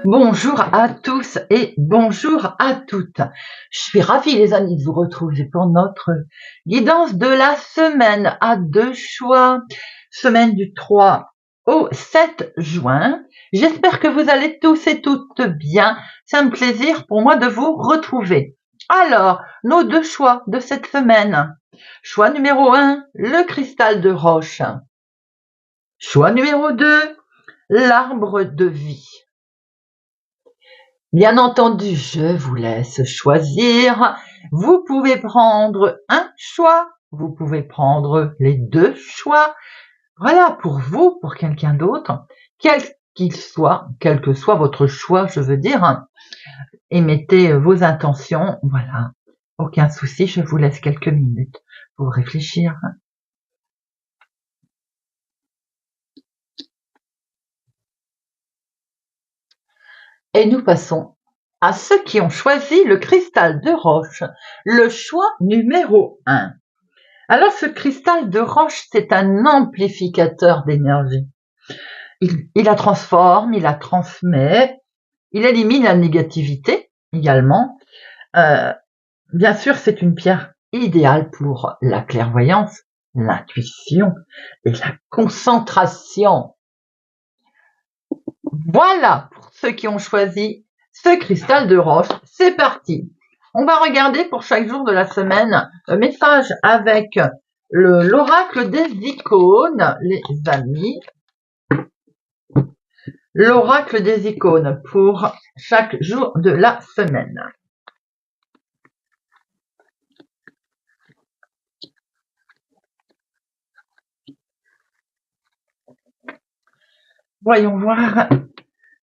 Bonjour à tous et bonjour à toutes. Je suis ravie les amis de vous retrouver pour notre guidance de la semaine à deux choix. Semaine du 3 au 7 juin. J'espère que vous allez tous et toutes bien. C'est un plaisir pour moi de vous retrouver. Alors, nos deux choix de cette semaine. Choix numéro 1, le cristal de roche. Choix numéro 2, l'arbre de vie. Bien entendu, je vous laisse choisir. Vous pouvez prendre un choix, vous pouvez prendre les deux choix. Voilà, pour vous, pour quelqu'un d'autre, quel que soit votre choix, je veux dire, émettez vos intentions. Voilà, aucun souci, je vous laisse quelques minutes pour réfléchir. Et nous passons à ceux qui ont choisi le cristal de roche, le choix numéro 1. Alors ce cristal de roche, c'est un amplificateur d'énergie. Il la transforme, il la transmet, il élimine la négativité également. Bien sûr, c'est une pierre idéale pour la clairvoyance, l'intuition et la concentration. Voilà pour ceux qui ont choisi ce cristal de roche. C'est parti. On va regarder pour chaque jour de la semaine le message avec l'oracle des icônes, les amis. L'oracle des icônes pour chaque jour de la semaine. Voyons voir.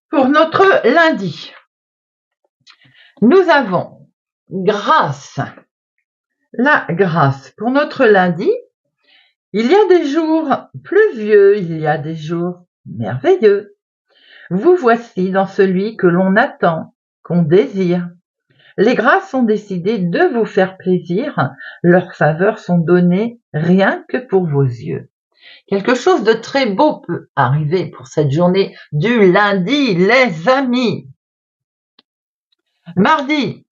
Pour notre lundi, nous avons grâce. La grâce. Pour notre lundi, il y a des jours pluvieux, il y a des jours merveilleux. Vous voici dans celui que l'on attend, qu'on désire. Les grâces ont décidé de vous faire plaisir, leurs faveurs sont données rien que pour vos yeux. Quelque chose de très beau peut arriver pour cette journée du lundi, les amis. Mardi,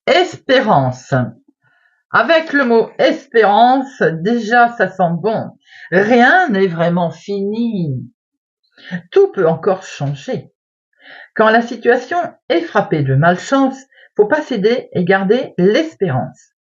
espérance. Avec le mot espérance, déjà ça sent bon. Rien n'est vraiment fini. Tout peut encore changer. Quand la situation est frappée de malchance, faut pas céder et garder l'espérance.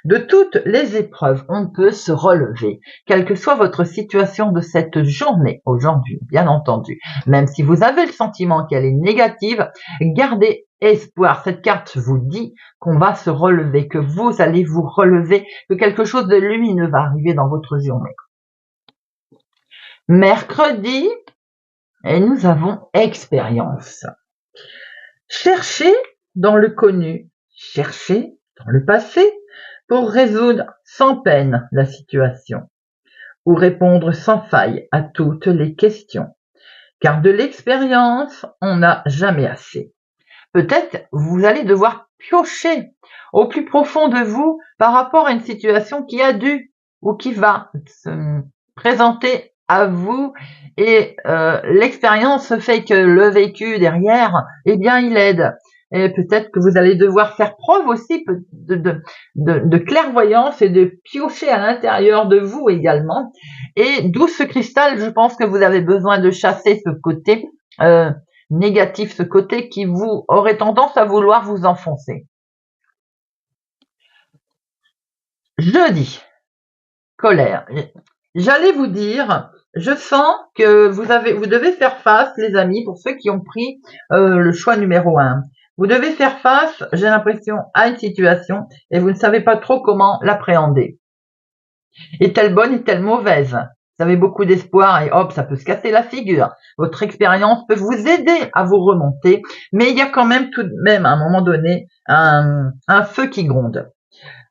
De toutes les épreuves, on peut se relever, quelle que soit votre situation de cette journée aujourd'hui, bien entendu. Même si vous avez le sentiment qu'elle est négative, gardez espoir. Cette carte vous dit qu'on va se relever, que vous allez vous relever, que quelque chose de lumineux va arriver dans votre journée. Mercredi, et nous avons expérience. Cherchez dans le connu, cherchez dans le passé, pour résoudre sans peine la situation ou répondre sans faille à toutes les questions. Car de l'expérience, on n'a jamais assez. Peut-être vous allez devoir piocher au plus profond de vous par rapport à une situation qui a dû ou qui va se présenter à vous et l'expérience fait que le vécu derrière, eh bien, il aide. Et peut-être que vous allez devoir faire preuve aussi de clairvoyance et de piocher à l'intérieur de vous également. Et d'où ce cristal, je pense que vous avez besoin de chasser ce côté négatif, ce côté qui vous aurait tendance à vouloir vous enfoncer. Jeudi, colère. J'allais vous dire, je sens que vous devez faire face, les amis, pour ceux qui ont pris le choix numéro 1. Vous devez faire face, j'ai l'impression, à une situation et vous ne savez pas trop comment l'appréhender. Est-elle bonne, est-elle mauvaise? Vous avez beaucoup d'espoir et hop, ça peut se casser la figure. Votre expérience peut vous aider à vous remonter, mais il y a quand même tout de même, à un moment donné, un feu qui gronde.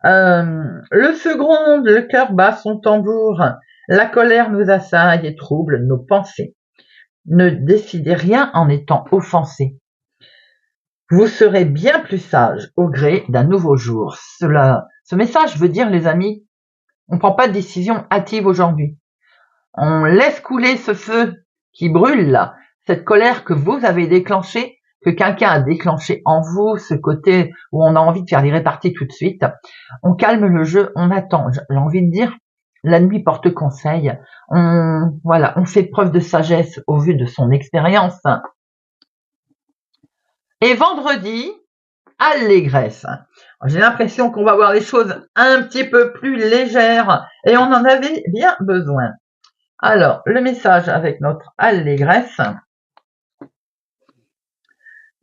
Le feu gronde, le cœur bat son tambour. La colère nous assaille et trouble nos pensées. Ne décidez rien en étant offensé. Vous serez bien plus sage au gré d'un nouveau jour. Ce message veut dire, les amis, on ne prend pas de décision hâtive aujourd'hui. On laisse couler ce feu qui brûle là, cette colère que vous avez déclenchée, que quelqu'un a déclenché en vous, ce côté où on a envie de faire les réparties tout de suite. On calme le jeu, on attend. J'ai envie de dire, la nuit porte conseil. On fait preuve de sagesse au vu de son expérience. Et vendredi, allégresse. J'ai l'impression qu'on va voir les choses un petit peu plus légères et on en avait bien besoin. Alors, le message avec notre allégresse.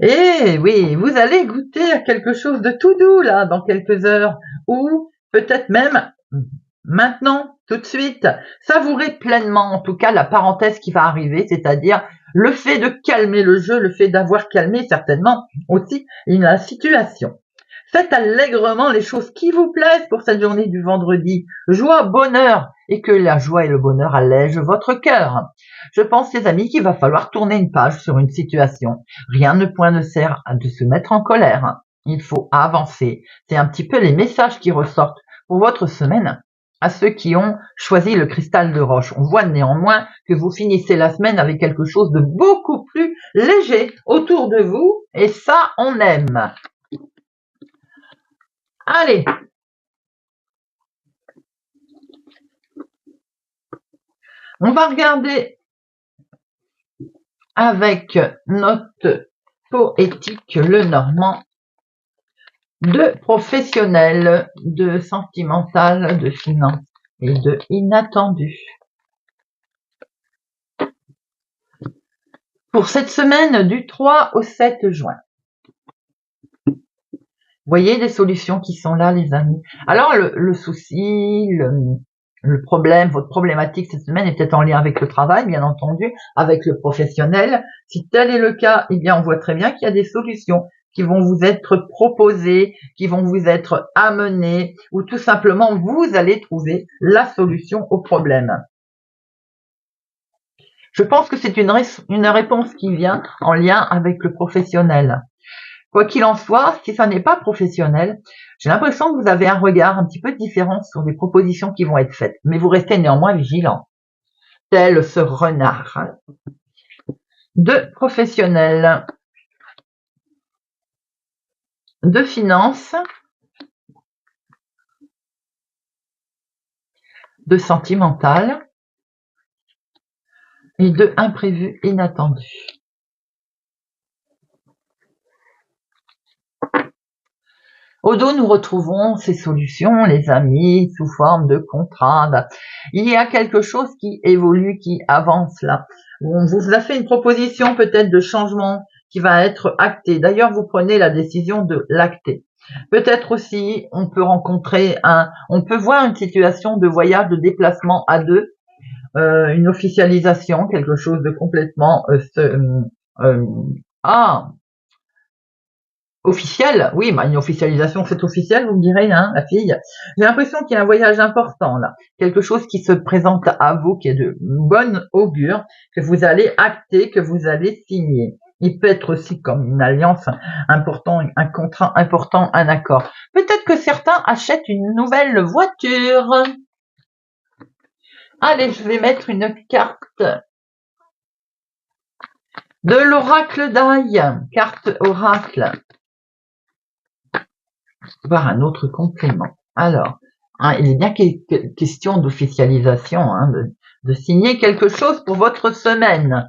Et oui, vous allez goûter à quelque chose de tout doux là dans quelques heures ou peut-être même maintenant, tout de suite. Savourez pleinement en tout cas la parenthèse qui va arriver, c'est-à-dire le fait de calmer le jeu, le fait d'avoir calmé certainement aussi la situation. Faites allègrement les choses qui vous plaisent pour cette journée du vendredi. Joie, bonheur, et que la joie et le bonheur allègent votre cœur. Je pense, les amis, qu'il va falloir tourner une page sur une situation. Rien ne sert de se mettre en colère. Il faut avancer. C'est un petit peu les messages qui ressortent pour votre semaine. À ceux qui ont choisi le cristal de roche, on voit néanmoins que vous finissez la semaine avec quelque chose de beaucoup plus léger autour de vous, et ça, on aime. Allez, on va regarder avec notre poétique le Normand de professionnel, de sentimental, de finance et de inattendu. Pour cette semaine du 3 au 7 juin. Vous voyez les solutions qui sont là, les amis. Alors, le souci, le problème, votre problématique cette semaine est peut-être en lien avec le travail, bien entendu, avec le professionnel. Si tel est le cas, eh bien, on voit très bien qu'il y a des solutions qui vont vous être proposées, qui vont vous être amenées, ou tout simplement, vous allez trouver la solution au problème. Je pense que c'est une réponse qui vient en lien avec le professionnel. Quoi qu'il en soit, si ça n'est pas professionnel, j'ai l'impression que vous avez un regard un petit peu différent sur les propositions qui vont être faites, mais vous restez néanmoins vigilant, tel ce renard. De professionnel, de finance, de sentimental et de imprévu inattendu. Au dos, nous retrouvons ces solutions, les amis, sous forme de contraintes. Il y a quelque chose qui évolue, qui avance là. On vous a fait une proposition peut-être de changement qui va être actée. D'ailleurs, vous prenez la décision de l'acter. Peut-être aussi, on peut voir une situation de voyage, de déplacement à deux, une officialisation, quelque chose de complètement officiel, oui, une officialisation, c'est officiel, vous me direz, hein, la fille. J'ai l'impression qu'il y a un voyage important, là. Quelque chose qui se présente à vous, qui est de bonne augure, que vous allez acter, que vous allez signer. Il peut être aussi comme une alliance importante, un contrat important, un accord. Peut-être que certains achètent une nouvelle voiture. Allez, je vais mettre une carte de l'oracle d'Aïe, carte oracle. Voir un autre complément. Alors, il est bien question d'officialisation, de signer quelque chose pour votre semaine.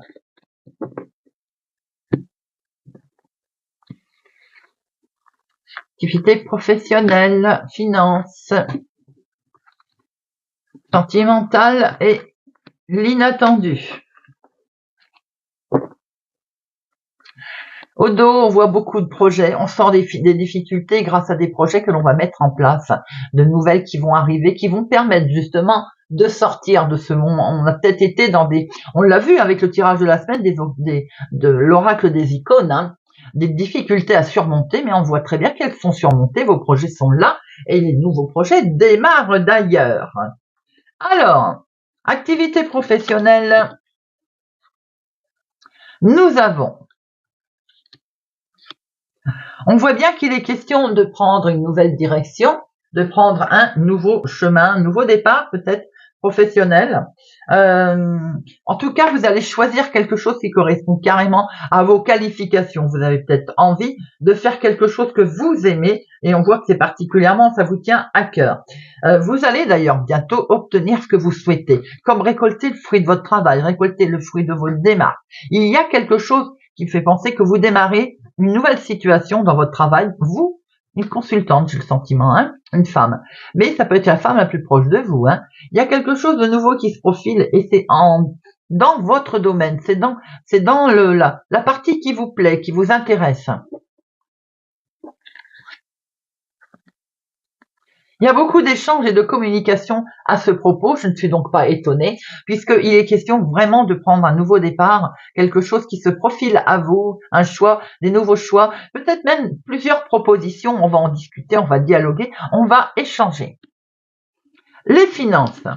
Activité professionnelle, finance, sentimentale et l'inattendu. Au dos, on voit beaucoup de projets, on sent des difficultés grâce à des projets que l'on va mettre en place, de nouvelles qui vont arriver, qui vont permettre justement de sortir de ce moment. On a peut-être été on l'a vu avec le tirage de la semaine de l'oracle des icônes, des difficultés à surmonter, mais on voit très bien qu'elles sont surmontées, vos projets sont là, et les nouveaux projets démarrent d'ailleurs. Alors, Activité professionnelle, nous avons. On voit bien qu'il est question de prendre une nouvelle direction, de prendre un nouveau chemin, un nouveau départ peut-être professionnel. En tout cas, vous allez choisir quelque chose qui correspond carrément à vos qualifications. Vous avez peut-être envie de faire quelque chose que vous aimez et on voit que c'est particulièrement, ça vous tient à cœur. Vous allez d'ailleurs bientôt obtenir ce que vous souhaitez, comme récolter le fruit de votre travail, récolter le fruit de votre démarche. Il y a quelque chose qui fait penser que vous démarrez une nouvelle situation dans votre travail, vous, une consultante, j'ai le sentiment, hein, une femme. Mais ça peut être la femme la plus proche de vous, hein. Il y a quelque chose de nouveau qui se profile et c'est dans votre domaine, c'est dans la partie qui vous plaît, qui vous intéresse. Il y a beaucoup d'échanges et de communication à ce propos, je ne suis donc pas étonnée, puisqu'il est question vraiment de prendre un nouveau départ, quelque chose qui se profile à vous, un choix, des nouveaux choix, peut-être même plusieurs propositions, on va en discuter, on va dialoguer, on va échanger. Les finances.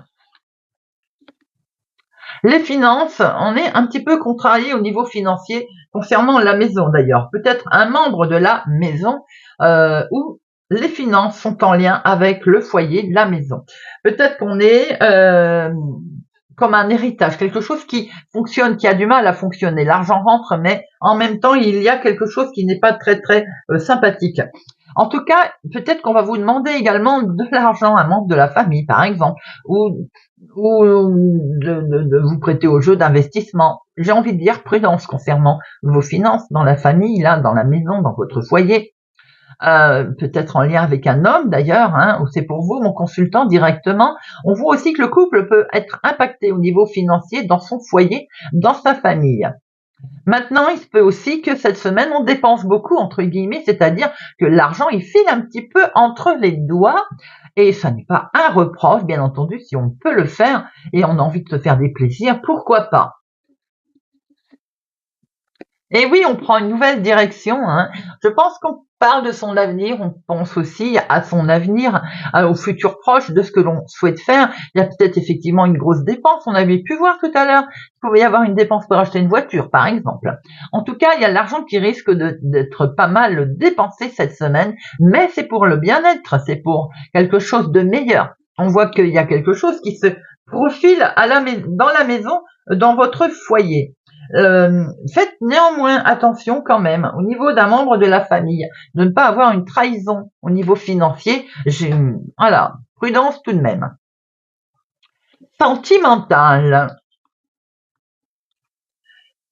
Les finances, on est un petit peu contrarié au niveau financier concernant la maison d'ailleurs. Peut-être un membre de la maison ou les finances sont en lien avec le foyer, la maison. Peut-être qu'on est comme un héritage, quelque chose qui fonctionne, qui a du mal à fonctionner. L'argent rentre, mais en même temps, il y a quelque chose qui n'est pas très sympathique. En tout cas, peut-être qu'on va vous demander également de l'argent, un membre de la famille, par exemple, ou de vous prêter au jeu d'investissement. J'ai envie de dire prudence concernant vos finances dans la famille, là, dans la maison, dans votre foyer. Peut-être en lien avec un homme d'ailleurs, hein, ou c'est pour vous mon consultant directement. On voit aussi que le couple peut être impacté au niveau financier dans son foyer, dans sa famille. Maintenant, il se peut aussi que cette semaine, on dépense beaucoup, entre guillemets, c'est-à-dire que l'argent, il file un petit peu entre les doigts, et ça n'est pas un reproche, bien entendu, si on peut le faire, et on a envie de se faire des plaisirs, pourquoi pas? Et oui, on prend une nouvelle direction, hein. Je pense qu'on parle de son avenir, on pense aussi à son avenir, au futur proche de ce que l'on souhaite faire. Il y a peut-être effectivement une grosse dépense. On avait pu voir tout à l'heure qu'il pouvait y avoir une dépense pour acheter une voiture, par exemple. En tout cas, il y a l'argent qui risque d'être pas mal dépensé cette semaine, mais c'est pour le bien-être, c'est pour quelque chose de meilleur. On voit qu'il y a quelque chose qui se profile dans la maison, dans votre foyer. Faites néanmoins attention quand même au niveau d'un membre de la famille, de ne pas avoir une trahison au niveau financier. Voilà, prudence tout de même. Sentimental.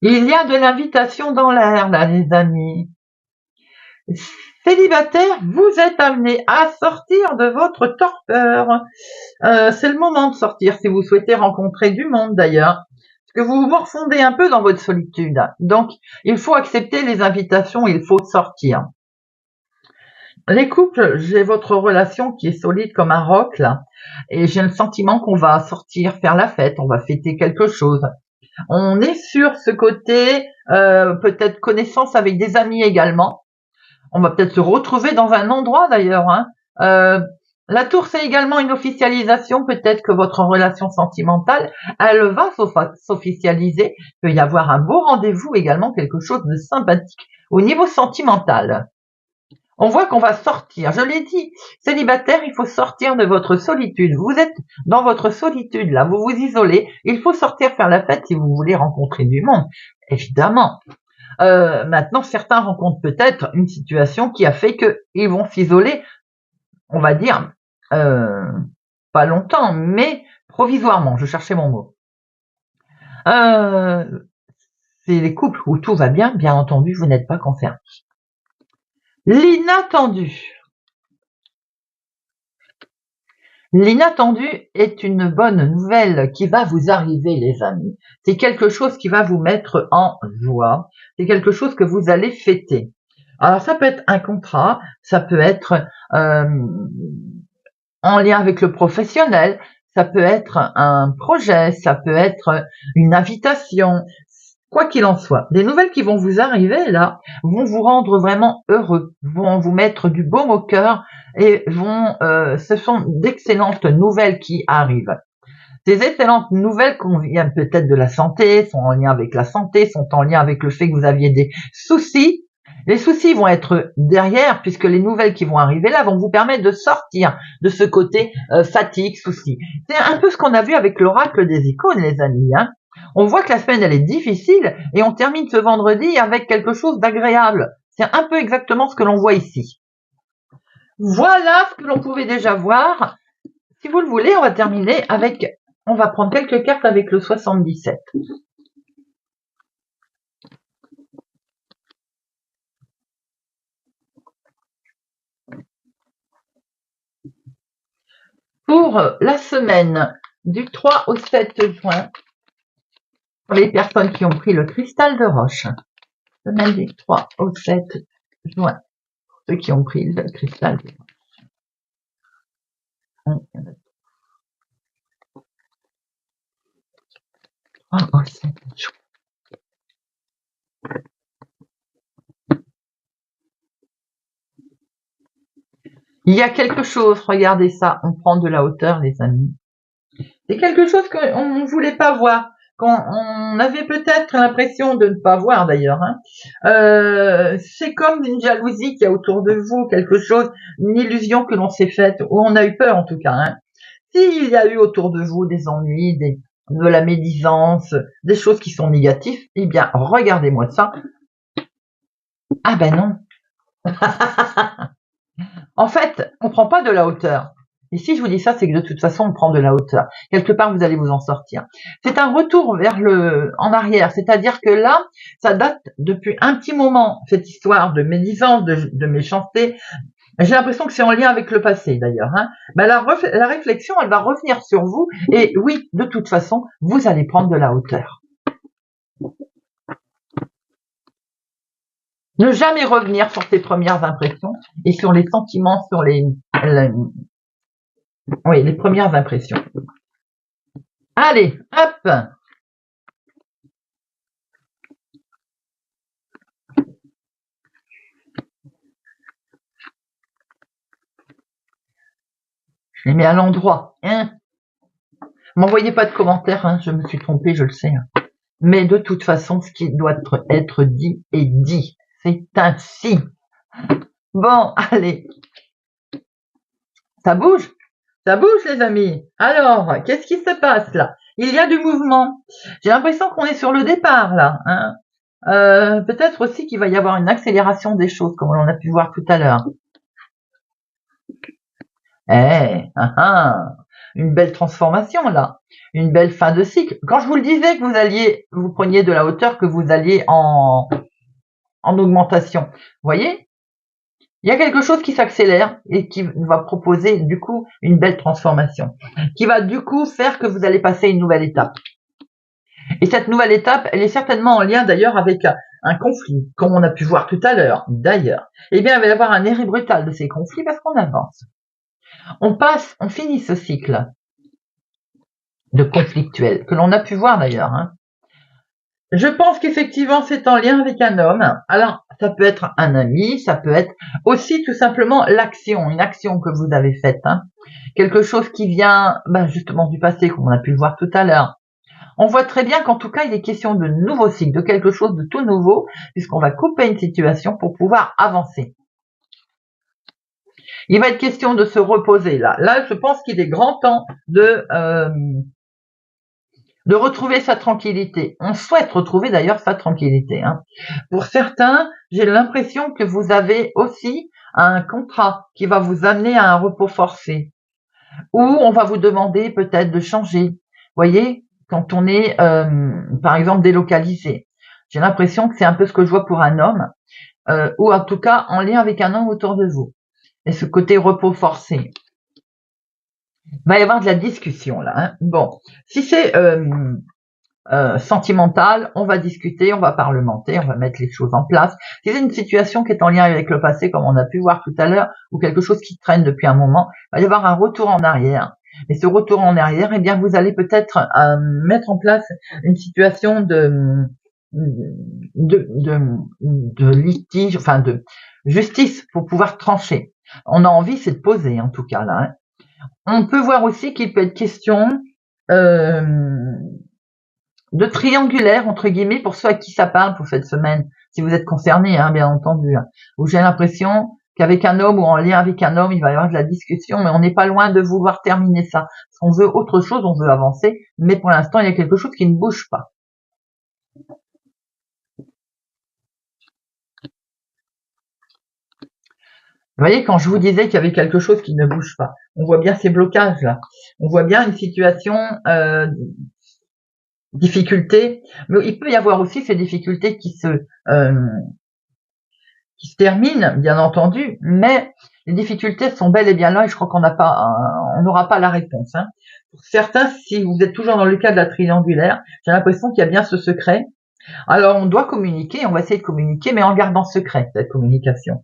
Il y a de l'invitation dans l'air, là, les amis. Célibataire, vous êtes amené à sortir de votre torpeur. C'est le moment de sortir si vous souhaitez rencontrer du monde d'ailleurs. Que vous vous morfondez un peu dans votre solitude. Donc, il faut accepter les invitations, il faut sortir. Les couples, j'ai votre relation qui est solide comme un roc, là, et j'ai le sentiment qu'on va sortir faire la fête, on va fêter quelque chose. On est sur ce côté, peut-être connaissance avec des amis également. On va peut-être se retrouver dans un endroit d'ailleurs, hein. La tour, c'est également une officialisation. Peut-être que votre relation sentimentale, elle va s'officialiser. Il peut y avoir un beau rendez-vous également, quelque chose de sympathique au niveau sentimental. On voit qu'on va sortir. Je l'ai dit, célibataire, il faut sortir de votre solitude. Vous êtes dans votre solitude, là, vous vous isolez. Il faut sortir faire la fête si vous voulez rencontrer du monde, évidemment. Maintenant, certains rencontrent peut-être une situation qui a fait qu'ils vont s'isoler, on va dire, pas longtemps, mais provisoirement, je cherchais mon mot. C'est les couples où tout va bien, bien entendu, vous n'êtes pas concernés. L'inattendu. L'inattendu est une bonne nouvelle qui va vous arriver, les amis. C'est quelque chose qui va vous mettre en joie. C'est quelque chose que vous allez fêter. Alors, ça peut être un contrat, ça peut être en lien avec le professionnel, ça peut être un projet, ça peut être une invitation, quoi qu'il en soit. Les nouvelles qui vont vous arriver là vont vous rendre vraiment heureux, vont vous mettre du baume au cœur et ce sont d'excellentes nouvelles qui arrivent. Ces excellentes nouvelles conviennent peut-être de la santé, sont en lien avec la santé, sont en lien avec le fait que vous aviez des soucis. Les soucis vont être derrière, puisque les nouvelles qui vont arriver là vont vous permettre de sortir de ce côté fatigue, soucis. C'est un peu ce qu'on a vu avec l'oracle des icônes, les amis. Hein. On voit que la semaine, elle est difficile, et on termine ce vendredi avec quelque chose d'agréable. C'est un peu exactement ce que l'on voit ici. Voilà ce que l'on pouvait déjà voir. Si vous le voulez, on va terminer avec... On va prendre quelques cartes avec le 77. Pour la semaine du 3 au 7 juin, pour les personnes qui ont pris le cristal de roche, semaine du 3 au 7 juin, pour ceux qui ont pris le cristal de roche. 3 au 7 juin. Il y a quelque chose, regardez ça, on prend de la hauteur, les amis. C'est quelque chose qu'on ne voulait pas voir, qu'on avait peut-être l'impression de ne pas voir d'ailleurs. Hein. C'est comme une jalousie qu'il y a autour de vous, quelque chose, une illusion que l'on s'est faite, ou on a eu peur en tout cas. Hein. S'il y a eu autour de vous des ennuis, de la médisance, des choses qui sont négatives, eh bien, regardez-moi ça. Ah ben non. En fait, on prend pas de la hauteur. Et si je vous dis ça, c'est que de toute façon, on prend de la hauteur. Quelque part, vous allez vous en sortir. C'est un retour en arrière. C'est-à-dire que là, ça date depuis un petit moment, cette histoire de médisance, de méchanceté. J'ai l'impression que c'est en lien avec le passé, d'ailleurs. Hein. Ben, la réflexion, elle va revenir sur vous. Et oui, de toute façon, vous allez prendre de la hauteur. Ne jamais revenir sur ses premières impressions et sur les sentiments, sur les premières impressions. Allez, hop! Je les mets à l'endroit. Hein. M'envoyez pas de commentaires, hein, je me suis trompée, je le sais. Hein. Mais de toute façon, ce qui doit être dit est dit. C'est ainsi. Bon, allez. Ça bouge? Ça bouge, les amis. Alors, qu'est-ce qui se passe là? Il y a du mouvement. J'ai l'impression qu'on est sur le départ là. Hein. Peut-être aussi qu'il va y avoir une accélération des choses, comme on a pu voir tout à l'heure. Une belle transformation là, une belle fin de cycle. Quand je vous le disais que vous preniez de la hauteur, que vous alliez en augmentation, vous voyez, il y a quelque chose qui s'accélère et qui va proposer du coup une belle transformation, qui va du coup faire que vous allez passer une nouvelle étape. Et cette nouvelle étape, elle est certainement en lien d'ailleurs avec un conflit, comme on a pu voir tout à l'heure. D'ailleurs, eh bien, il va y avoir un arrêt brutal de ces conflits parce qu'on avance. On finit ce cycle de conflictuel, que l'on a pu voir d'ailleurs. Hein. Je pense qu'effectivement c'est en lien avec un homme. Alors, ça peut être un ami, ça peut être aussi tout simplement l'action, une action que vous avez faite. Hein. Quelque chose qui vient justement du passé, comme on a pu le voir tout à l'heure. On voit très bien qu'en tout cas, il est question de nouveau cycle, de quelque chose de tout nouveau, puisqu'on va couper une situation pour pouvoir avancer. Il va être question de se reposer là. Là, je pense qu'il est grand temps de retrouver sa tranquillité. On souhaite retrouver d'ailleurs sa tranquillité. Hein. Pour certains, j'ai l'impression que vous avez aussi un contrat qui va vous amener à un repos forcé, ou on va vous demander peut-être de changer. Vous voyez, quand on est, par exemple, délocalisé. J'ai l'impression que c'est un peu ce que je vois pour un homme, ou en tout cas en lien avec un homme autour de vous. Et ce côté repos forcé. Il va y avoir de la discussion là. Hein. Bon, si c'est sentimental, on va discuter, on va parlementer, on va mettre les choses en place. Si c'est une situation qui est en lien avec le passé, comme on a pu voir tout à l'heure, ou quelque chose qui traîne depuis un moment, il va y avoir un retour en arrière. Et ce retour en arrière, eh bien, vous allez peut-être mettre en place une situation de litige, enfin de justice pour pouvoir trancher. On a envie, c'est de poser en tout cas là. Hein. On peut voir aussi qu'il peut être question de triangulaire, entre guillemets, pour ceux à qui ça parle pour cette semaine, si vous êtes concernés, hein, bien entendu, hein, où j'ai l'impression qu'avec un homme ou en lien avec un homme, il va y avoir de la discussion, mais on n'est pas loin de vouloir terminer ça. On veut autre chose, on veut avancer, mais pour l'instant, il y a quelque chose qui ne bouge pas. Vous voyez, quand je vous disais qu'il y avait quelque chose qui ne bouge pas, on voit bien ces blocages-là. On voit bien une situation, difficulté, mais il peut y avoir aussi ces difficultés qui se terminent, bien entendu, mais les difficultés sont bel et bien là et je crois qu'on n'aura pas la réponse. Hein. Pour certains, si vous êtes toujours dans le cas de la triangulaire, j'ai l'impression qu'il y a bien ce secret. Alors, on doit communiquer, on va essayer de communiquer, mais en gardant secret cette communication.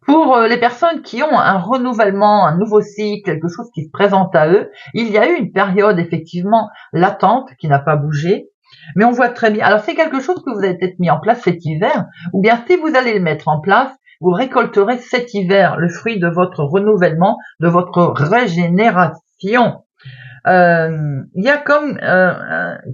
Pour les personnes qui ont un renouvellement, un nouveau cycle, quelque chose qui se présente à eux, il y a eu une période effectivement latente qui n'a pas bougé, mais on voit très bien. Alors c'est quelque chose que vous avez peut-être mis en place cet hiver, ou bien si vous allez le mettre en place, vous récolterez cet hiver le fruit de votre renouvellement, de votre régénération. Il y a comme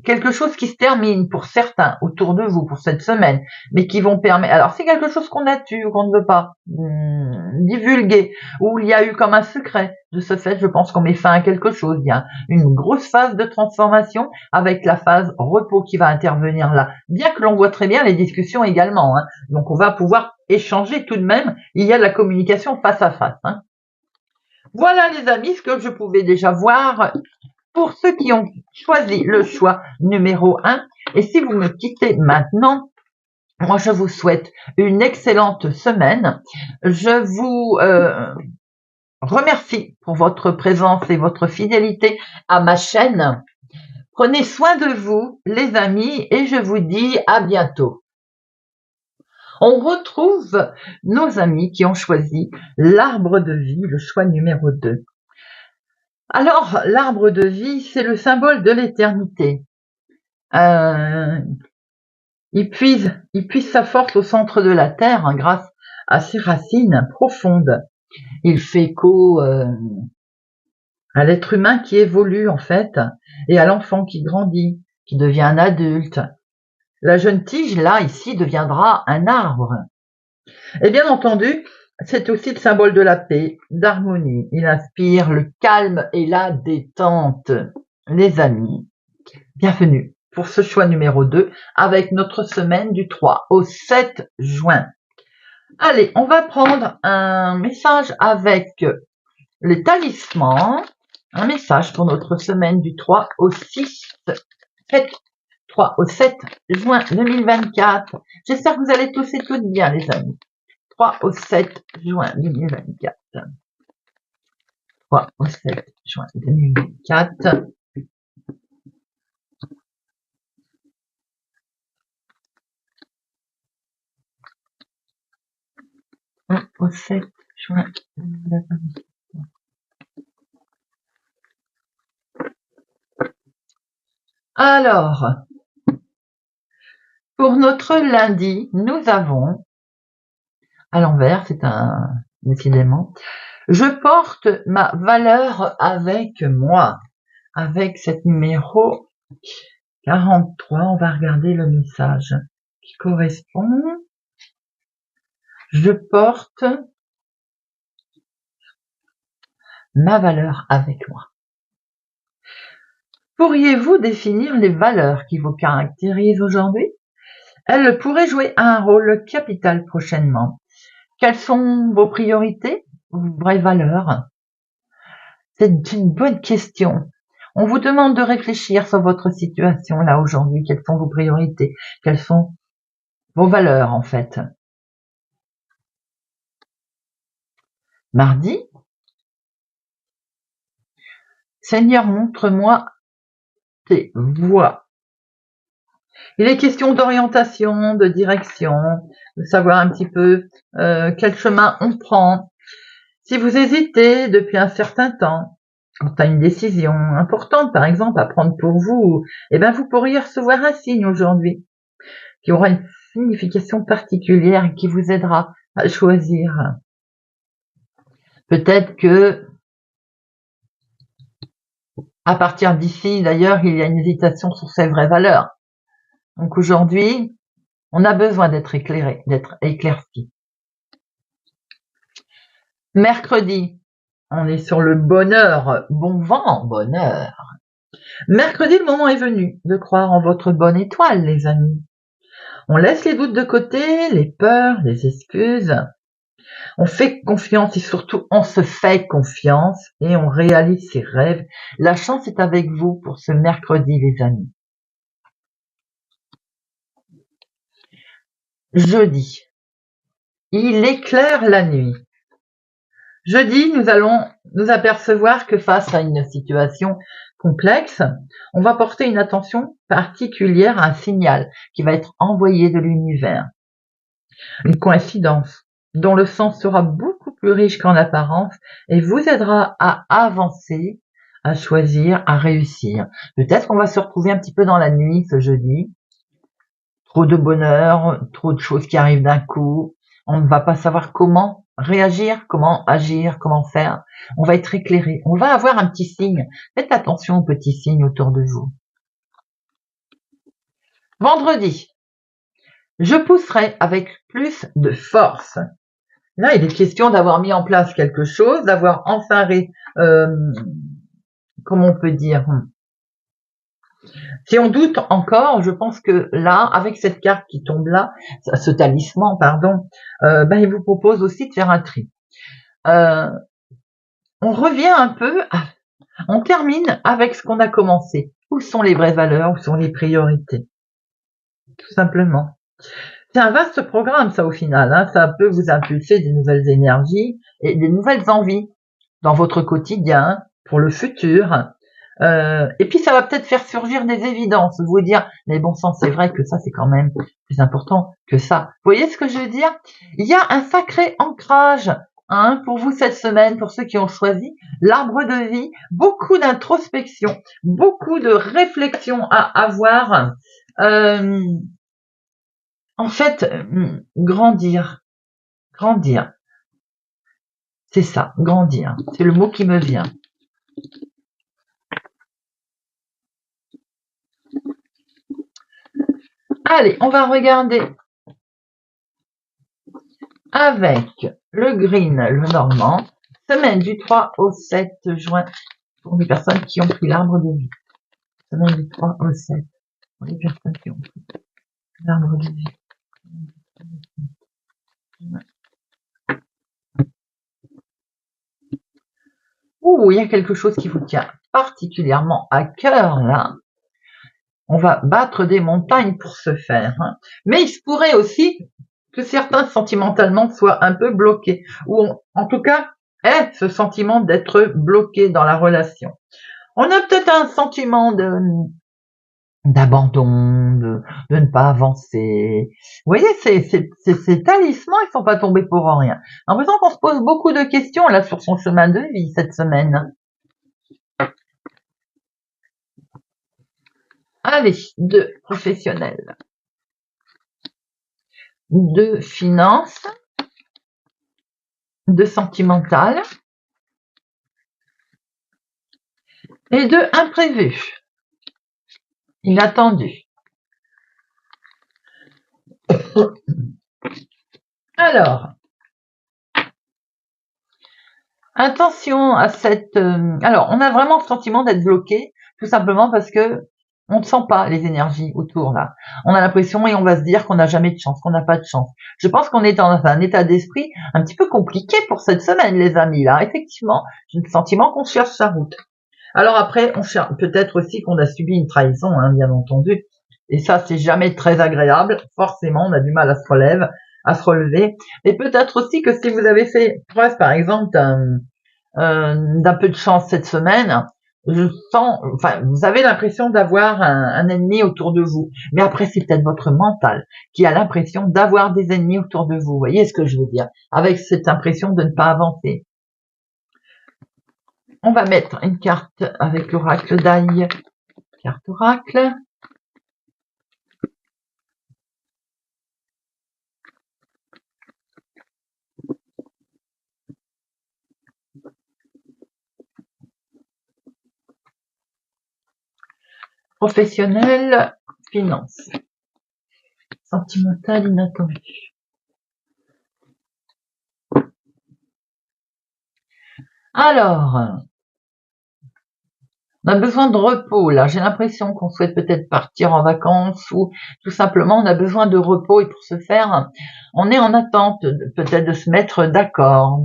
quelque chose qui se termine pour certains autour de vous pour cette semaine, mais qui vont permettre. Alors c'est quelque chose qu'on a tué ou qu'on ne veut pas divulguer, où il y a eu comme un secret. De ce fait, je pense qu'on met fin à quelque chose. Il y a une grosse phase de transformation avec la phase repos qui va intervenir là. Bien que l'on voit très bien les discussions également. Hein. Donc on va pouvoir échanger tout de même. Il y a de la communication face à face. Hein. Voilà les amis, ce que je pouvais déjà voir pour ceux qui ont choisi le choix numéro 1. Et si vous me quittez maintenant, moi je vous souhaite une excellente semaine. Je vous remercie pour votre présence et votre fidélité à ma chaîne. Prenez soin de vous les amis et je vous dis à bientôt. On retrouve nos amis qui ont choisi l'arbre de vie, le choix numéro 2. Alors, l'arbre de vie, c'est le symbole de l'éternité. Il puise sa force au centre de la terre hein, grâce à ses racines profondes. Il fait écho à l'être humain qui évolue en fait et à l'enfant qui grandit, qui devient un adulte. La jeune tige, là, ici, deviendra un arbre. Et bien entendu, c'est aussi le symbole de la paix, d'harmonie. Il inspire le calme et la détente. Les amis, bienvenue pour ce choix numéro 2 avec notre semaine du 3 au 7 juin. Allez, on va prendre un message avec les talismans. Un message pour notre semaine du 3 au 3 au 7 juin 2024. J'espère que vous allez tous et toutes bien, les amis. 3 au 7 juin 2024. 3 au 7 juin 2024. Au 7 juin 2024. Alors, pour notre lundi, nous avons, à l'envers, c'est décidément, je porte ma valeur avec moi. Avec cette numéro 43, on va regarder le message qui correspond. Je porte ma valeur avec moi. Pourriez-vous définir les valeurs qui vous caractérisent aujourd'hui? Elles pourraient jouer un rôle capital prochainement. Quelles sont vos priorités, vos vraies valeurs? C'est une bonne question. On vous demande de réfléchir sur votre situation là aujourd'hui. Quelles sont vos priorités? Quelles sont vos valeurs en fait? Mardi, Seigneur, montre-moi tes voies. Il est question d'orientation, de direction, de savoir un petit peu quel chemin on prend. Si vous hésitez depuis un certain temps, quant à une décision importante, par exemple, à prendre pour vous, eh bien, vous pourriez recevoir un signe aujourd'hui qui aura une signification particulière et qui vous aidera à choisir. Peut-être que À partir d'ici, d'ailleurs, il y a une hésitation sur ses vraies valeurs. Donc aujourd'hui, on a besoin d'être éclairé, d'être éclairci. Mercredi, on est sur le bonheur, bon vent, bonheur. Mercredi, le moment est venu de croire en votre bonne étoile, les amis. On laisse les doutes de côté, les peurs, les excuses. On fait confiance et surtout on se fait confiance et on réalise ses rêves. La chance est avec vous pour ce mercredi, les amis. Jeudi, il éclaire la nuit. Jeudi, nous allons nous apercevoir que face à une situation complexe, on va porter une attention particulière à un signal qui va être envoyé de l'univers. Une coïncidence dont le sens sera beaucoup plus riche qu'en apparence et vous aidera à avancer, à choisir, à réussir. Peut-être qu'on va se retrouver un petit peu dans la nuit ce jeudi. Trop de bonheur, trop de choses qui arrivent d'un coup. On ne va pas savoir comment réagir, comment agir, comment faire. On va être éclairé. On va avoir un petit signe. Faites attention aux petits signes autour de vous. Vendredi, je pousserai avec plus de force. Là, il est question d'avoir mis en place quelque chose, d'avoir enfin, comment on peut dire, si on doute encore, je pense que là, avec cette carte qui tombe là, ce talisman, pardon, il vous propose aussi de faire un tri. On revient un peu, on termine avec ce qu'on a commencé. Où sont les vraies valeurs, où sont les priorités? Tout simplement. C'est un vaste programme, ça, au final. Hein. Ça peut vous impulser des nouvelles énergies et des nouvelles envies dans votre quotidien, pour le futur. Et puis ça va peut-être faire surgir des évidences, vous dire, mais bon sang, c'est vrai que ça c'est quand même plus important que ça. Vous voyez ce que je veux dire? Il y a un sacré ancrage pour vous cette semaine, pour ceux qui ont choisi l'arbre de vie, beaucoup d'introspection, beaucoup de réflexion à avoir. En fait, grandir, grandir, c'est ça, grandir, c'est le mot qui me vient. Allez, on va regarder avec le green, le normand, semaine du 3 au 7 juin pour les personnes qui ont pris l'arbre de vie. Semaine du 3 au 7 pour les personnes qui ont pris l'arbre de vie. Ouh, il y a quelque chose qui vous tient particulièrement à cœur là. On va battre des montagnes pour ce faire. Hein. Mais il se pourrait aussi que certains sentimentalement soient un peu bloqués, ou en tout cas aient ce sentiment d'être bloqués dans la relation. On a peut-être un sentiment d'abandon, de ne pas avancer. Vous voyez, ces talismans, ils sont pas tombés pour rien. J'ai l'impression qu'on se pose beaucoup de questions là sur son chemin de vie cette semaine. Allez, de professionnels, de finances, de sentimental et de imprévu, inattendu. Alors, attention à cette... alors, on a vraiment le sentiment d'être bloqué, tout simplement parce que on ne sent pas les énergies autour là. On a l'impression et on va se dire qu'on n'a jamais de chance, qu'on n'a pas de chance. Je pense qu'on est dans un état d'esprit un petit peu compliqué pour cette semaine, les amis. Là, effectivement, j'ai le sentiment qu'on cherche sa route. Alors après, on cherche peut-être aussi qu'on a subi une trahison, hein, bien entendu. Et ça, c'est jamais très agréable. Forcément, on a du mal à se relever. Et peut-être aussi que si vous avez fait preuve, par exemple, d'un peu de chance cette semaine, vous avez l'impression d'avoir un ennemi autour de vous. Mais après, c'est peut-être votre mental qui a l'impression d'avoir des ennemis autour de vous. Vous voyez ce que je veux dire? Avec cette impression de ne pas avancer. On va mettre une carte avec l'oracle d'ail. Carte oracle. Professionnel, finance. Sentimental, inattendu. Alors, on a besoin de repos, là. J'ai l'impression qu'on souhaite peut-être partir en vacances ou tout simplement on a besoin de repos et pour ce faire, on est en attente peut-être de se mettre d'accord.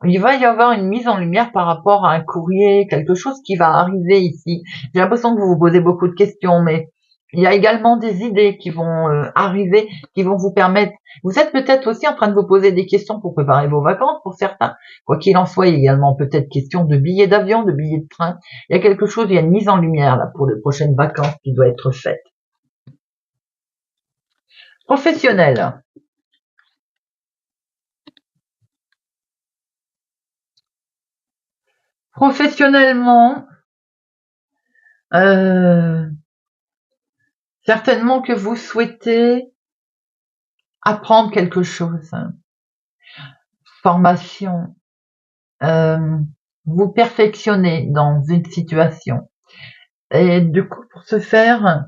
Il va y avoir une mise en lumière par rapport à un courrier, quelque chose qui va arriver ici. J'ai l'impression que vous vous posez beaucoup de questions, mais il y a également des idées qui vont arriver, qui vont vous permettre. Vous êtes peut-être aussi en train de vous poser des questions pour préparer vos vacances pour certains. Quoi qu'il en soit, il y a également peut-être question de billets d'avion, de billets de train. Il y a quelque chose, il y a une mise en lumière là pour les prochaines vacances qui doit être faite. Professionnel. Professionnellement, certainement que vous souhaitez apprendre quelque chose. Formation. Vous perfectionner dans une situation. Et du coup, pour ce faire,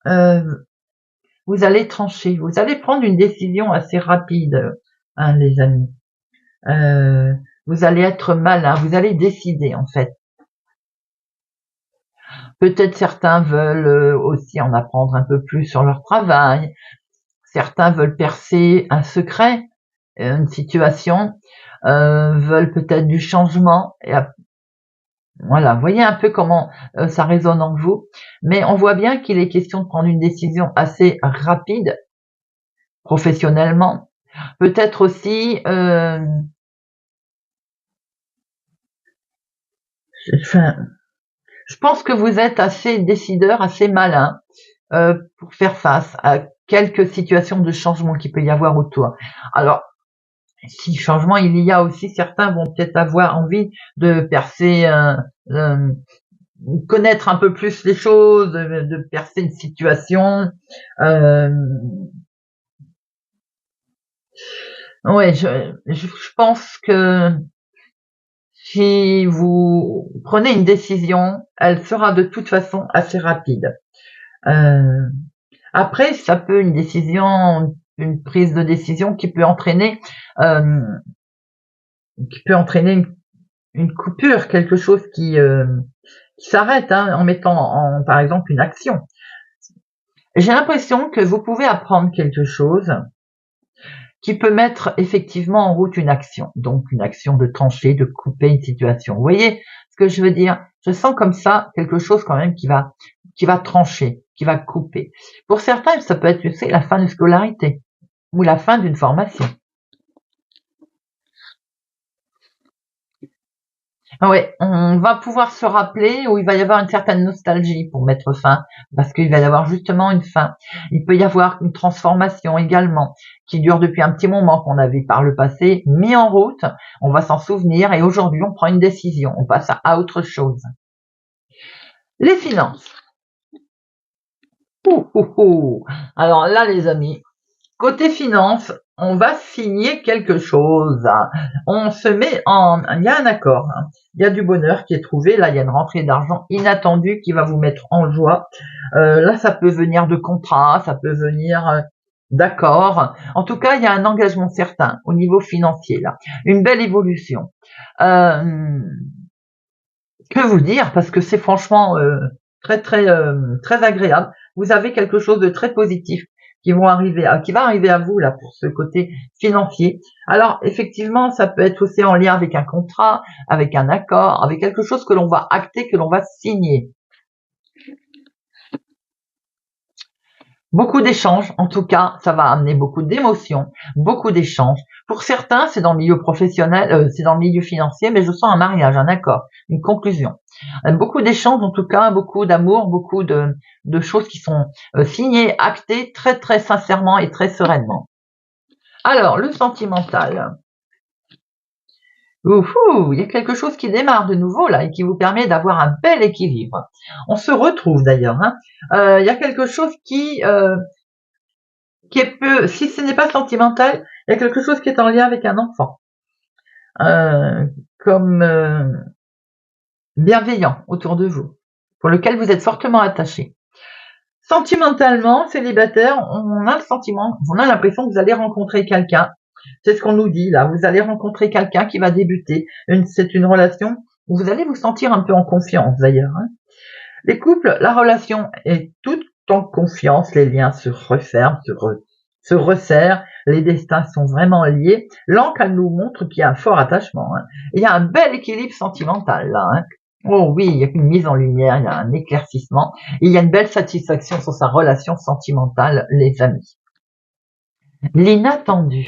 vous allez trancher. Vous allez prendre une décision assez rapide, hein, les amis. Vous allez être malin. Vous allez décider, en fait. Peut-être certains veulent aussi en apprendre un peu plus sur leur travail. Certains veulent percer un secret, une situation, veulent peut-être du changement. Et voilà, voyez un peu comment ça résonne en vous. Mais on voit bien qu'il est question de prendre une décision assez rapide, professionnellement. Peut-être aussi, je pense que vous êtes assez décideur, assez malin pour faire face à quelques situations de changement qu'il peut y avoir autour. Alors, si changement il y a aussi, certains vont peut-être avoir envie de percer, connaître un peu plus les choses, de percer une situation. Ouais, je pense que si vous prenez une décision, elle sera de toute façon assez rapide. Après, ça peut une prise de décision qui peut entraîner une coupure, quelque chose qui s'arrête, hein, en mettant par exemple une action. J'ai l'impression que vous pouvez apprendre quelque chose qui peut mettre effectivement en route une action. Donc une action de trancher, de couper une situation. Vous voyez ce que je veux dire? Je sens comme ça quelque chose quand même qui va trancher, qui va couper. Pour certains, ça peut être aussi la fin de scolarité ou la fin d'une formation. Ouais, on va pouvoir se rappeler où il va y avoir une certaine nostalgie pour mettre fin, parce qu'il va y avoir justement une fin. Il peut y avoir une transformation également, qui dure depuis un petit moment, qu'on avait par le passé mis en route, on va s'en souvenir, et aujourd'hui on prend une décision, on passe à autre chose. Les finances. Alors là les amis, côté finance, on va signer quelque chose. On se met il y a un accord. Il y a du bonheur qui est trouvé. Là, il y a une rentrée d'argent inattendue qui va vous mettre en joie. Là, ça peut venir de contrats, ça peut venir d'accords. En tout cas, il y a un engagement certain au niveau financier là. Une belle évolution. Que vous dire, parce que c'est franchement très très agréable. Vous avez quelque chose de très positif qui va arriver à vous là pour ce côté financier. Alors effectivement, ça peut être aussi en lien avec un contrat, avec un accord, avec quelque chose que l'on va acter, que l'on va signer. Beaucoup d'échanges, en tout cas, ça va amener beaucoup d'émotions, beaucoup d'échanges. Pour certains, c'est dans le milieu professionnel, c'est dans le milieu financier, mais je sens un mariage, un accord, une conclusion. Beaucoup d'échanges, en tout cas, beaucoup d'amour, beaucoup de choses qui sont signées, actées très très sincèrement et très sereinement. Alors, le sentimental. Il y a quelque chose qui démarre de nouveau là et qui vous permet d'avoir un bel équilibre. On se retrouve d'ailleurs. Il y a quelque chose qui est peu, si ce n'est pas sentimental, il y a quelque chose qui est en lien avec un enfant, comme bienveillant autour de vous. pour lequel vous êtes fortement attaché. Sentimentalement, célibataire, on a le sentiment, on a l'impression que vous allez rencontrer quelqu'un. C'est ce qu'on nous dit là. Vous allez rencontrer quelqu'un qui va débuter. C'est une relation où vous allez vous sentir un peu en confiance d'ailleurs. Hein. Les couples, la relation est toute en confiance. Les liens se referment, se resserrent. Les destins sont vraiment liés. L'encre, elle nous montre qu'il y a un fort attachement. Hein. Il y a un bel équilibre sentimental là. Hein. Oh oui, il y a une mise en lumière, il y a un éclaircissement, il y a une belle satisfaction sur sa relation sentimentale, les amis. L'inattendu.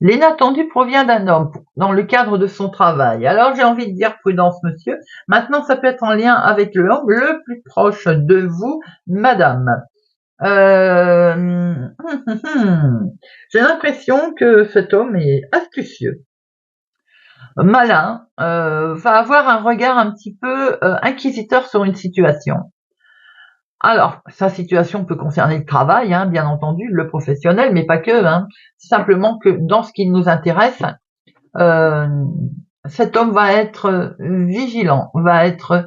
L'inattendu provient d'un homme dans le cadre de son travail. Alors j'ai envie de dire prudence, monsieur. Maintenant, ça peut être en lien avec l'homme le plus proche de vous, madame. J'ai l'impression que cet homme est astucieux. Malin, va avoir un regard un petit peu inquisiteur sur une situation. Alors, sa situation peut concerner le travail, hein, bien entendu, le professionnel, mais pas que. Hein. C'est simplement que dans ce qui nous intéresse, cet homme va être vigilant, va être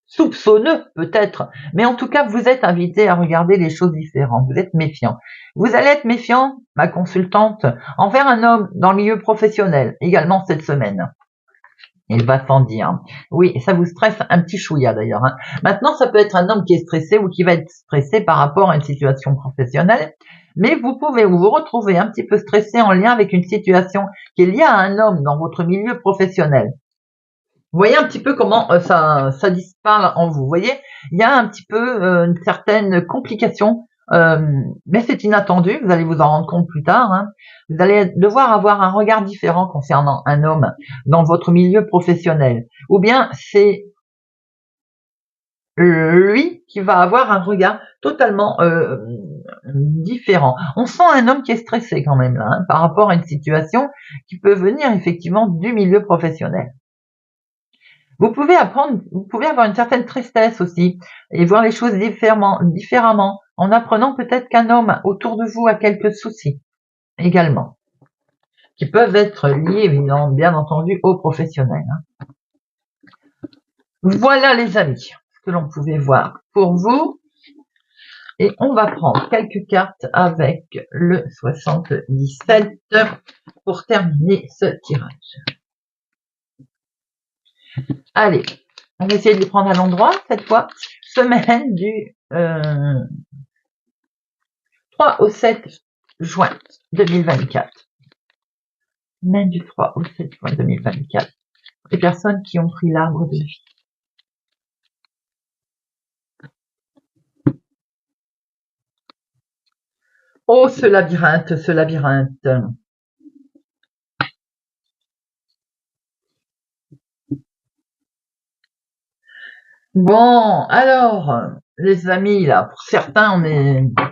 soupçonneux peut-être, mais en tout cas, vous êtes invité à regarder les choses différentes, vous êtes méfiant. Vous allez être méfiant, ma consultante, envers un homme dans le milieu professionnel, également cette semaine. Il va sans dire. Oui, ça vous stresse un petit chouïa d'ailleurs. Hein. Maintenant, ça peut être un homme qui est stressé ou qui va être stressé par rapport à une situation professionnelle, mais vous pouvez vous retrouver un petit peu stressé en lien avec une situation qui est liée à un homme dans votre milieu professionnel. Vous voyez un petit peu comment ça disparaît en vous. Vous voyez, il y a un petit peu une certaine complication, mais c'est inattendu. Vous allez vous en rendre compte plus tard. Hein. Vous allez devoir avoir un regard différent concernant un homme dans votre milieu professionnel. Ou bien c'est lui qui va avoir un regard totalement différent. On sent un homme qui est stressé quand même là, hein, par rapport à une situation qui peut venir effectivement du milieu professionnel. Vous pouvez avoir une certaine tristesse aussi et voir les choses différemment en apprenant peut-être qu'un homme autour de vous a quelques soucis également, qui peuvent être liés bien entendu aux professionnels. Hein. Voilà les amis, ce que l'on pouvait voir pour vous. Et on va prendre quelques cartes avec le 77 pour terminer ce tirage. Allez, on va essayer de les prendre à l'endroit cette fois. Semaine du 3 au 7 juin 2024. Semaine du 3 au 7 juin 2024. Les personnes qui ont pris l'arbre de vie. Oh, ce labyrinthe, ce labyrinthe. Bon, alors, les amis, là, pour certains,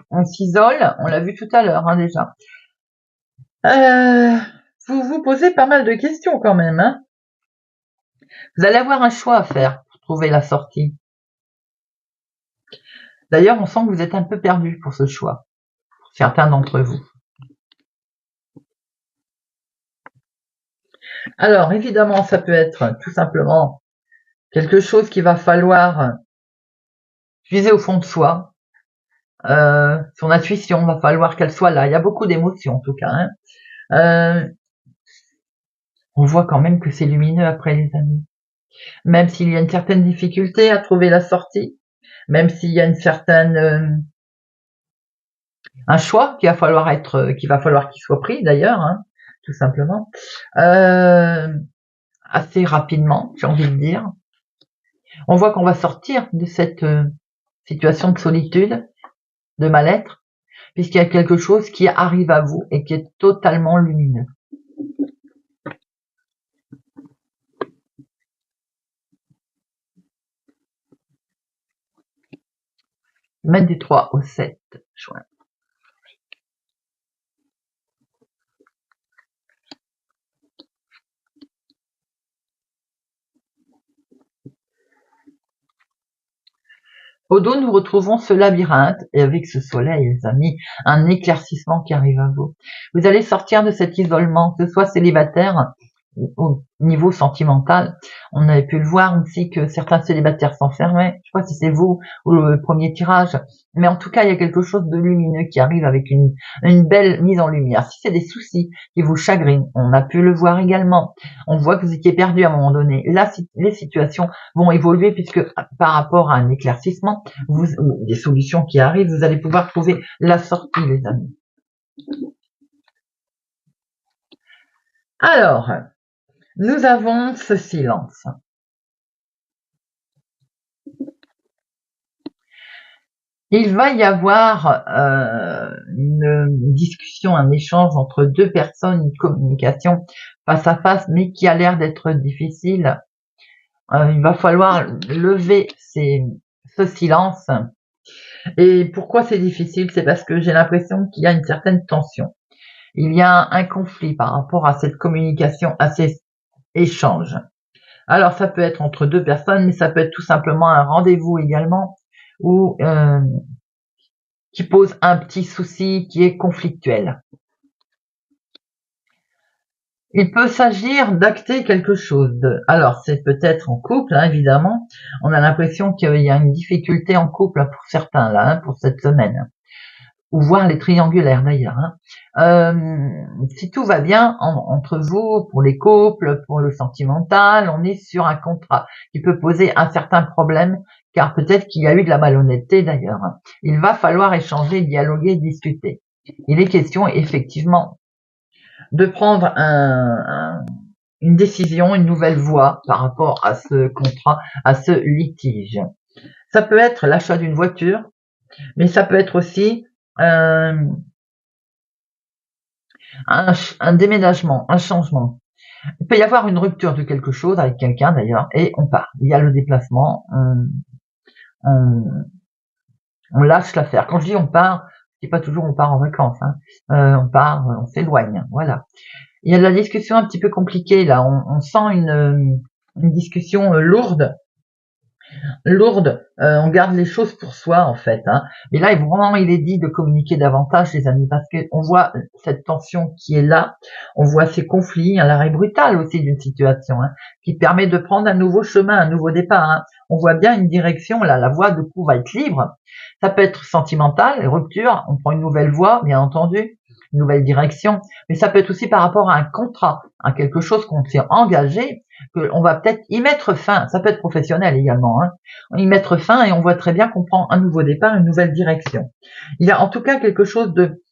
on s'isole, on l'a vu tout à l'heure, hein, déjà. Vous vous posez pas mal de questions quand même, hein. Vous allez avoir un choix à faire pour trouver la sortie. D'ailleurs, on sent que vous êtes un peu perdu pour ce choix, pour certains d'entre vous. Alors, évidemment, ça peut être tout simplement quelque chose qu'il va falloir puiser au fond de soi. Son intuition, va falloir qu'elle soit là. Il y a beaucoup d'émotions, en tout cas. Hein. On voit quand même que c'est lumineux après, les amis. Même s'il y a une certaine difficulté à trouver la sortie, même s'il y a une certaine un choix qu'il va falloir qu'il soit pris d'ailleurs, hein, tout simplement, assez rapidement, j'ai envie de dire. On voit qu'on va sortir de cette situation de solitude, de mal-être, puisqu'il y a quelque chose qui arrive à vous et qui est totalement lumineux. Semaine du 3 au 7 juin. Au dos, nous retrouvons ce labyrinthe et avec ce soleil, les amis, un éclaircissement qui arrive à vous. Vous allez sortir de cet isolement, que ce soit célibataire au niveau sentimental. On avait pu le voir aussi que certains célibataires s'enfermaient. Je sais pas si c'est vous ou le premier tirage, mais en tout cas, il y a quelque chose de lumineux qui arrive avec une belle mise en lumière. Si c'est des soucis qui vous chagrinent, on a pu le voir également. On voit que vous étiez perdu à un moment donné. Là, les situations vont évoluer puisque par rapport à un éclaircissement, des solutions qui arrivent, vous allez pouvoir trouver la sortie, les amis. Alors, nous avons ce silence. Il va y avoir une discussion, un échange entre deux personnes, une communication face à face, mais qui a l'air d'être difficile. Il va falloir lever ce silence. Et pourquoi c'est difficile? C'est parce que j'ai l'impression qu'il y a une certaine tension. Il y a un conflit par rapport à cette communication, à ces échanges. Alors ça peut être entre deux personnes, mais ça peut être tout simplement un rendez-vous également, ou qui pose un petit souci qui est conflictuel. Il peut s'agir d'acter quelque chose. Alors c'est peut-être en couple, hein, évidemment. On a l'impression qu'il y a une difficulté en couple pour certains là, pour cette semaine. Ou voir les triangulaires d'ailleurs. Si tout va bien entre vous, pour les couples, pour le sentimental, on est sur un contrat qui peut poser un certain problème, car peut-être qu'il y a eu de la malhonnêteté d'ailleurs. Il va falloir échanger, dialoguer, discuter. Il est question effectivement de prendre une décision, une nouvelle voie par rapport à ce contrat, à ce litige. Ça peut être l'achat d'une voiture, mais ça peut être aussi un déménagement, un changement. Il peut y avoir une rupture de quelque chose avec quelqu'un d'ailleurs, et on part. Il y a le déplacement, on lâche l'affaire. Quand je dis on part, c'est pas toujours on part en vacances, hein. On part, on s'éloigne, voilà. Il y a de la discussion un petit peu compliquée là, on sent une discussion lourde, on garde les choses pour soi en fait, hein. Mais là, vraiment, il est dit de communiquer davantage, les amis, parce qu'on voit cette tension qui est là, on voit ces conflits, l'arrêt brutal aussi d'une situation, hein, qui permet de prendre un nouveau chemin, un nouveau départ, hein. On voit bien une direction, là, la voie de coup va être libre. Ça peut être sentimental, rupture, on prend une nouvelle voie, bien entendu, une nouvelle direction, mais ça peut être aussi par rapport à un contrat, à quelque chose qu'on s'est engagé, qu'on va peut-être y mettre fin. Ça peut être professionnel également, hein. Y mettre fin et on voit très bien qu'on prend un nouveau départ, une nouvelle direction. Il y a en tout cas quelque chose de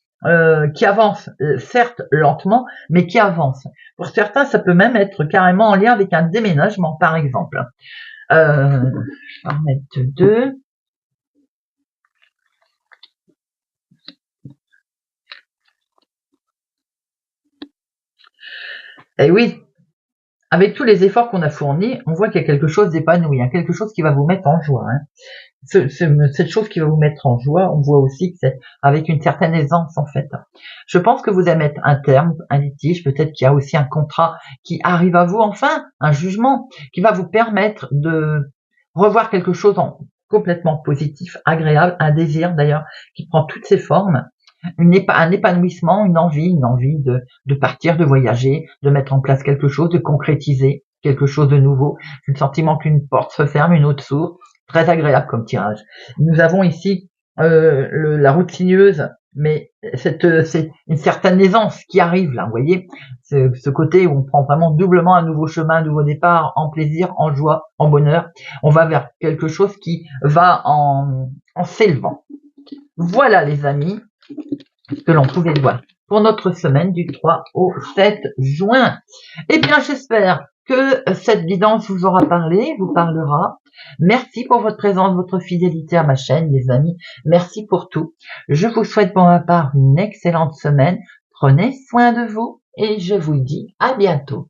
qui avance, certes lentement, mais qui avance. Pour certains, ça peut même être carrément en lien avec un déménagement, par exemple. Je vais en mettre deux. Et oui, avec tous les efforts qu'on a fournis, on voit qu'il y a quelque chose d'épanoui, hein, quelque chose qui va vous mettre en joie, hein. Cette chose qui va vous mettre en joie, on voit aussi que c'est avec une certaine aisance en fait. Je pense que vous allez mettre un terme, un litige, peut-être qu'il y a aussi un contrat qui arrive à vous, enfin, un jugement qui va vous permettre de revoir quelque chose en complètement positif, agréable, un désir d'ailleurs qui prend toutes ses formes, un épanouissement, une envie de partir, de voyager, de mettre en place quelque chose, de concrétiser quelque chose de nouveau. C'est le sentiment qu'une porte se ferme, une autre s'ouvre. Très agréable comme tirage. Nous avons ici la route sinueuse, mais c'est une certaine aisance qui arrive là, vous voyez, ce côté où on prend vraiment doublement un nouveau chemin, un nouveau départ, en plaisir, en joie, en bonheur. On va vers quelque chose qui va en s'élevant. Voilà les amis, ce que l'on pouvait voir pour notre semaine du 3 au 7 juin. Eh bien, j'espère que cette guidance vous aura parlé, vous parlera. Merci pour votre présence, votre fidélité à ma chaîne, les amis. Merci pour tout. Je vous souhaite pour ma part une excellente semaine. Prenez soin de vous et je vous dis à bientôt.